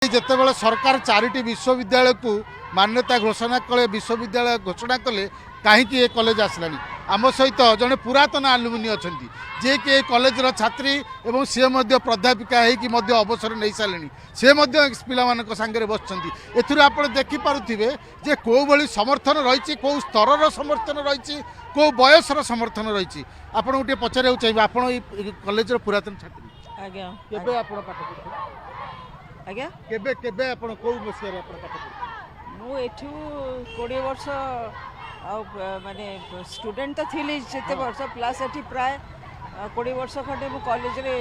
ଯେତେବେଳେ ସରକାର 4ଟି ବିଶ୍ୱବିଦ୍ୟାଳୟକୁ ମାନ୍ୟତା ଘୋଷଣା କଲେ ବିଶ୍ୱବିଦ୍ୟାଳୟ ଘୋଷଣା କଲେ କାହିଁକି ଏ କଲେଜ ଆସିଲାନି। ଆମ ସହିତ ଜଣେ ପୁରାତନ ଆଲୁମିନି ଅଛନ୍ତି ଯିଏକି ଏ କଲେଜର ଛାତ୍ରୀ ଏବଂ ସେ ମଧ୍ୟ ପ୍ରାଧ୍ୟାପିକା ହେଇକି ମଧ୍ୟ ଅବସର ନେଇସାରିଲେଣି। ସେ ମଧ୍ୟ ପିଲାମାନଙ୍କ ସାଙ୍ଗରେ ବସିଛନ୍ତି। ଏଥିରୁ ଆପଣ ଦେଖିପାରୁଥିବେ ଯେ କେଉଁଭଳି ସମର୍ଥନ ରହିଛି, କେଉଁ ସ୍ତରର ସମର୍ଥନ ରହିଛି, କେଉଁ ବୟସର ସମର୍ଥନ ରହିଛି। ଆପଣଙ୍କୁ ଟିକେ ପଚାରିବାକୁ ଚାହିଁବେ, ଆପଣ ଏଇ କଲେଜର ପୁରାତନ ଛାତ୍ରୀ। ଆଜ୍ଞା କେବେ ଆପଣ ପାଠ ପଢ଼ୁଥିଲେ? ଆଜ୍ଞା କେବେ କେବେ ଆପଣ କେଉଁ ମସିହାରେ ଆପଣ ପାଠ ପଢ଼ୁଥିଲେ? ମୁଁ ଏଠୁ 20 ବର୍ଷ ମାନେ ଷ୍ଟୁଡେଣ୍ଟ ତ ଥିଲି ଯେତେ ବର୍ଷ ପ୍ଲସ୍ ଏଠି ପ୍ରାୟ 20 ବର୍ଷ ଖଣ୍ଡେ ମୁଁ କଲେଜରେ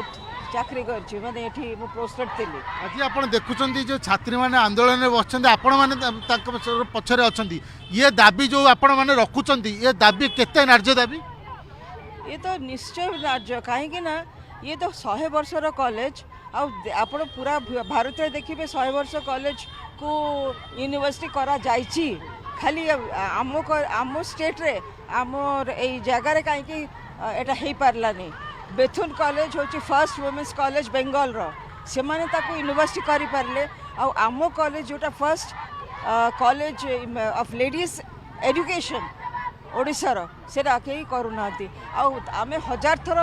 ଚାକିରି କରିଛି, ମାନେ ଏଠି ମୁଁ ପୋଷ୍ଟେଡ୍ ଥିଲି। ଆଜି ଆପଣ ଦେଖୁଛନ୍ତି ଯେ ଛାତ୍ରୀମାନେ ଆନ୍ଦୋଳନରେ ବସିଛନ୍ତି, ଆପଣମାନେ ତାଙ୍କ ପଛରେ ଅଛନ୍ତି। ଇଏ ଦାବି ଯେଉଁ ଆପଣମାନେ ରଖୁଛନ୍ତି, ଇଏ ଦାବି କେତେ ନ୍ୟାର୍ଯ୍ୟ ଦାବି? ଇଏ ତ ନିଶ୍ଚୟ ନ୍ୟାର୍ଯ୍ୟ, କାହିଁକି ନା ଇଏ ତ 100 ବର୍ଷର କଲେଜ। ଆଉ ଆପଣ ପୁରା ଭାରତରେ ଦେଖିବେ 100 ବର୍ଷ କଲେଜକୁ ୟୁନିଭର୍ସିଟି କରାଯାଇଛି। ଖାଲି ଆମ ଷ୍ଟେଟ୍ରେ ଆମର ଏଇ ଜାଗାରେ କାହିଁକି ଏଇଟା ହେଇପାରିଲାନି। ବେଥୁନ କଲେଜ ହେଉଛି ଫାର୍ଷ୍ଟ ୱୁମେନ୍ସ କଲେଜ ବେଙ୍ଗଲର, ସେମାନେ ତାକୁ ୟୁନିଭର୍ସିଟି କରିପାରିଲେ। ଆଉ ଆମ କଲେଜ ଯେଉଁଟା first college of ladies education ଓଡ଼ିଶାର, ସେଟା କେହି କରୁନାହାନ୍ତି। ଆଉ ଆମେ 1000 ଥର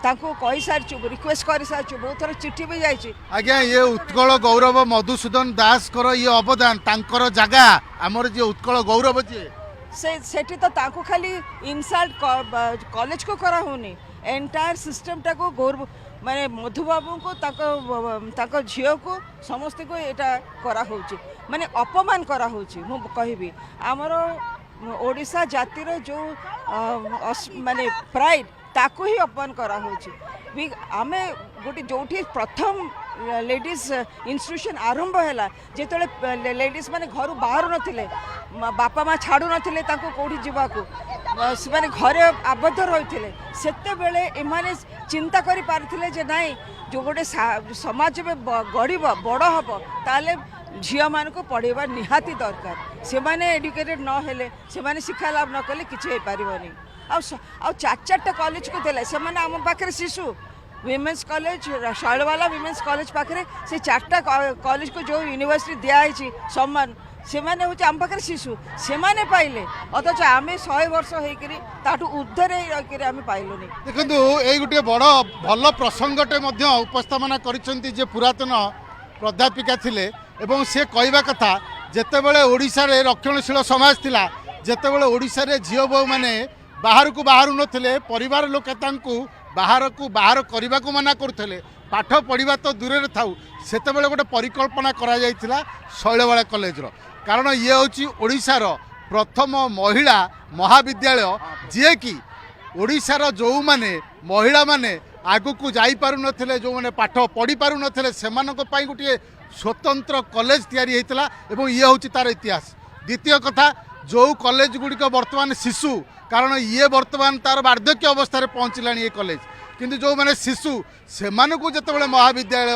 ତାଙ୍କୁ କହିସାରିଛୁ, ରିକ୍ୱେଷ୍ଟ କରିସାରିଛୁ, ବହୁତ ଥର ଚିଠି ବି ଯାଇଛି। ଆଜ୍ଞା, ଇଏ ଉତ୍କଳ ଗୌରବ ମଧୁସୂଦନ ଦାସଙ୍କର ଇଏ ଅବଦାନ, ତାଙ୍କର ଜାଗା ଆମର ଯିଏ ଉତ୍କଳ ଗୌରବ ଯିଏ ସେଠି ତ ତାଙ୍କୁ ଖାଲି ଇନସଲ୍ଟ କଲେଜକୁ କରାହେଉନି, ଏଣ୍ଟାୟାର ସିଷ୍ଟମଟାକୁ ମାନେ ମଧୁବାବୁଙ୍କୁ ତାଙ୍କ ଝିଅକୁ ସମସ୍ତଙ୍କୁ ଏଇଟା କରାହେଉଛି, ମାନେ ଅପମାନ କରାହେଉଛି। ମୁଁ କହିବି ଆମର ଓଡ଼ିଶା ଜାତିର ଯେଉଁ ମାନେ ପ୍ରାଇଡ୍, ତାକୁ ହିଁ ଅପମାନ କରାହେଉଛି। ଆମେ ଗୋଟେ ଯେଉଁଠି ପ୍ରଥମ ଲେଡ଼ିଜ୍ ଇନଷ୍ଟିଟ୍ୟୁସନ୍ ଆରମ୍ଭ ହେଲା, ଯେତେବେଳେ ଲେଡ଼ିଜ୍ ମାନେ ଘରୁ ବାହାରୁ ନଥିଲେ, ବାପା ମା ଛାଡ଼ୁ ନଥିଲେ ତାଙ୍କୁ କେଉଁଠି ଯିବାକୁ, ସେମାନେ ଘରେ ଆବଦ୍ଧ ରହିଥିଲେ, ସେତେବେଳେ ଏମାନେ ଚିନ୍ତା କରିପାରିଥିଲେ ଯେ ନାଇଁ, ଯେଉଁ ଗୋଟେ ସମାଜ ଗଢ଼ିବ, ବଡ଼ ହେବ, ତାହେଲେ ଝିଅମାନଙ୍କୁ ପଢ଼ାଇବା ନିହାତି ଦରକାର। ସେମାନେ ଏଡୁକେଟେଡ୍ ନ ହେଲେ, ସେମାନେ ଶିକ୍ଷା ଲାଭ ନ କଲେ କିଛି ହେଇପାରିବନି। ଆଉ 4ଟା କଲେଜକୁ ଦେଲେ, ସେମାନେ ଆମ ପାଖରେ ଶିଶୁ। ୱିମେନ୍ସ କଲେଜ, ଶୈଳବାଲା ୱିମେନ୍ସ କଲେଜ ପାଖରେ ସେ 4ଟା କଲେଜକୁ ଯେଉଁ ୟୁନିଭର୍ସିଟି ଦିଆହେଇଛି ସମ୍ମାନ, ସେମାନେ ହେଉଛି ଆମ ପାଖରେ ଶିଶୁ, ସେମାନେ ପାଇଲେ। ଅଥଚ ଆମେ 100 ବର୍ଷ ହେଇକରି ତାଠୁ ଉର୍ଦ୍ଧ୍ୱରେ ରହିକରି ଆମେ ପାଇଲୁନି। ଦେଖନ୍ତୁ, ଏଇ ଗୋଟିଏ ବଡ଼ ଭଲ ପ୍ରସଙ୍ଗଟେ ମଧ୍ୟ ଉପସ୍ଥାପନା କରିଛନ୍ତି ଯେ ପୁରାତନ ପ୍ରାଧ୍ୟାପିକା ଥିଲେ ଏବଂ ସେ କହିବା କଥା, ଯେତେବେଳେ ଓଡ଼ିଶାରେ ରକ୍ଷଣଶୀଳ ସମାଜ ଥିଲା, ଯେତେବେଳେ ଓଡ଼ିଶାରେ ଝିଅ ବୋହୂମାନେ ବାହାରକୁ ବାହାରୁ ନଥିଲେ, ପରିବାର ଲୋକେ ତାଙ୍କୁ ବାହାର କରିବାକୁ ମନା କରୁଥିଲେ, ପାଠ ପଢ଼ିବା ତ ଦୂରରେ ଥାଉ, ସେତେବେଳେ ଗୋଟେ ପରିକଳ୍ପନା କରାଯାଇଥିଲା ଶୈଳବାଳା କଲେଜର। କାରଣ ଇଏ ହେଉଛି ଓଡ଼ିଶାର ପ୍ରଥମ ମହିଳା ମହାବିଦ୍ୟାଳୟ, ଯିଏକି ଓଡ଼ିଶାର ଯେଉଁମାନେ ମହିଳାମାନେ ଆଗକୁ ଯାଇପାରୁନଥିଲେ, ଯେଉଁମାନେ ପାଠ ପଢ଼ିପାରୁନଥିଲେ, ସେମାନଙ୍କ ପାଇଁ ଗୋଟିଏ ସ୍ୱତନ୍ତ୍ର କଲେଜ ତିଆରି ହୋଇଥିଲା ଏବଂ ଇଏ ହେଉଛି ତା'ର ଇତିହାସ। ଦ୍ୱିତୀୟ କଥା, ଯେଉଁ କଲେଜ ଗୁଡ଼ିକ ବର୍ତ୍ତମାନ ଶିଶୁ, କାରଣ ଇଏ ବର୍ତ୍ତମାନ ତା'ର ବାର୍ଦ୍ଧକ୍ୟ ଅବସ୍ଥାରେ ପହଞ୍ଚିଲାଣି ଏ କଲେଜ, କିନ୍ତୁ ଯେଉଁମାନେ ଶିଶୁ ସେମାନଙ୍କୁ ଯେତେବେଳେ ମହାବିଦ୍ୟାଳୟ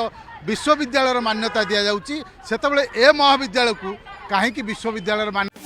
ବିଶ୍ୱବିଦ୍ୟାଳୟର ମାନ୍ୟତା ଦିଆଯାଉଛି, ସେତେବେଳେ ଏ ମହାବିଦ୍ୟାଳୟକୁ କାହିଁକି ବିଶ୍ୱବିଦ୍ୟାଳୟର ମାନ୍ୟତା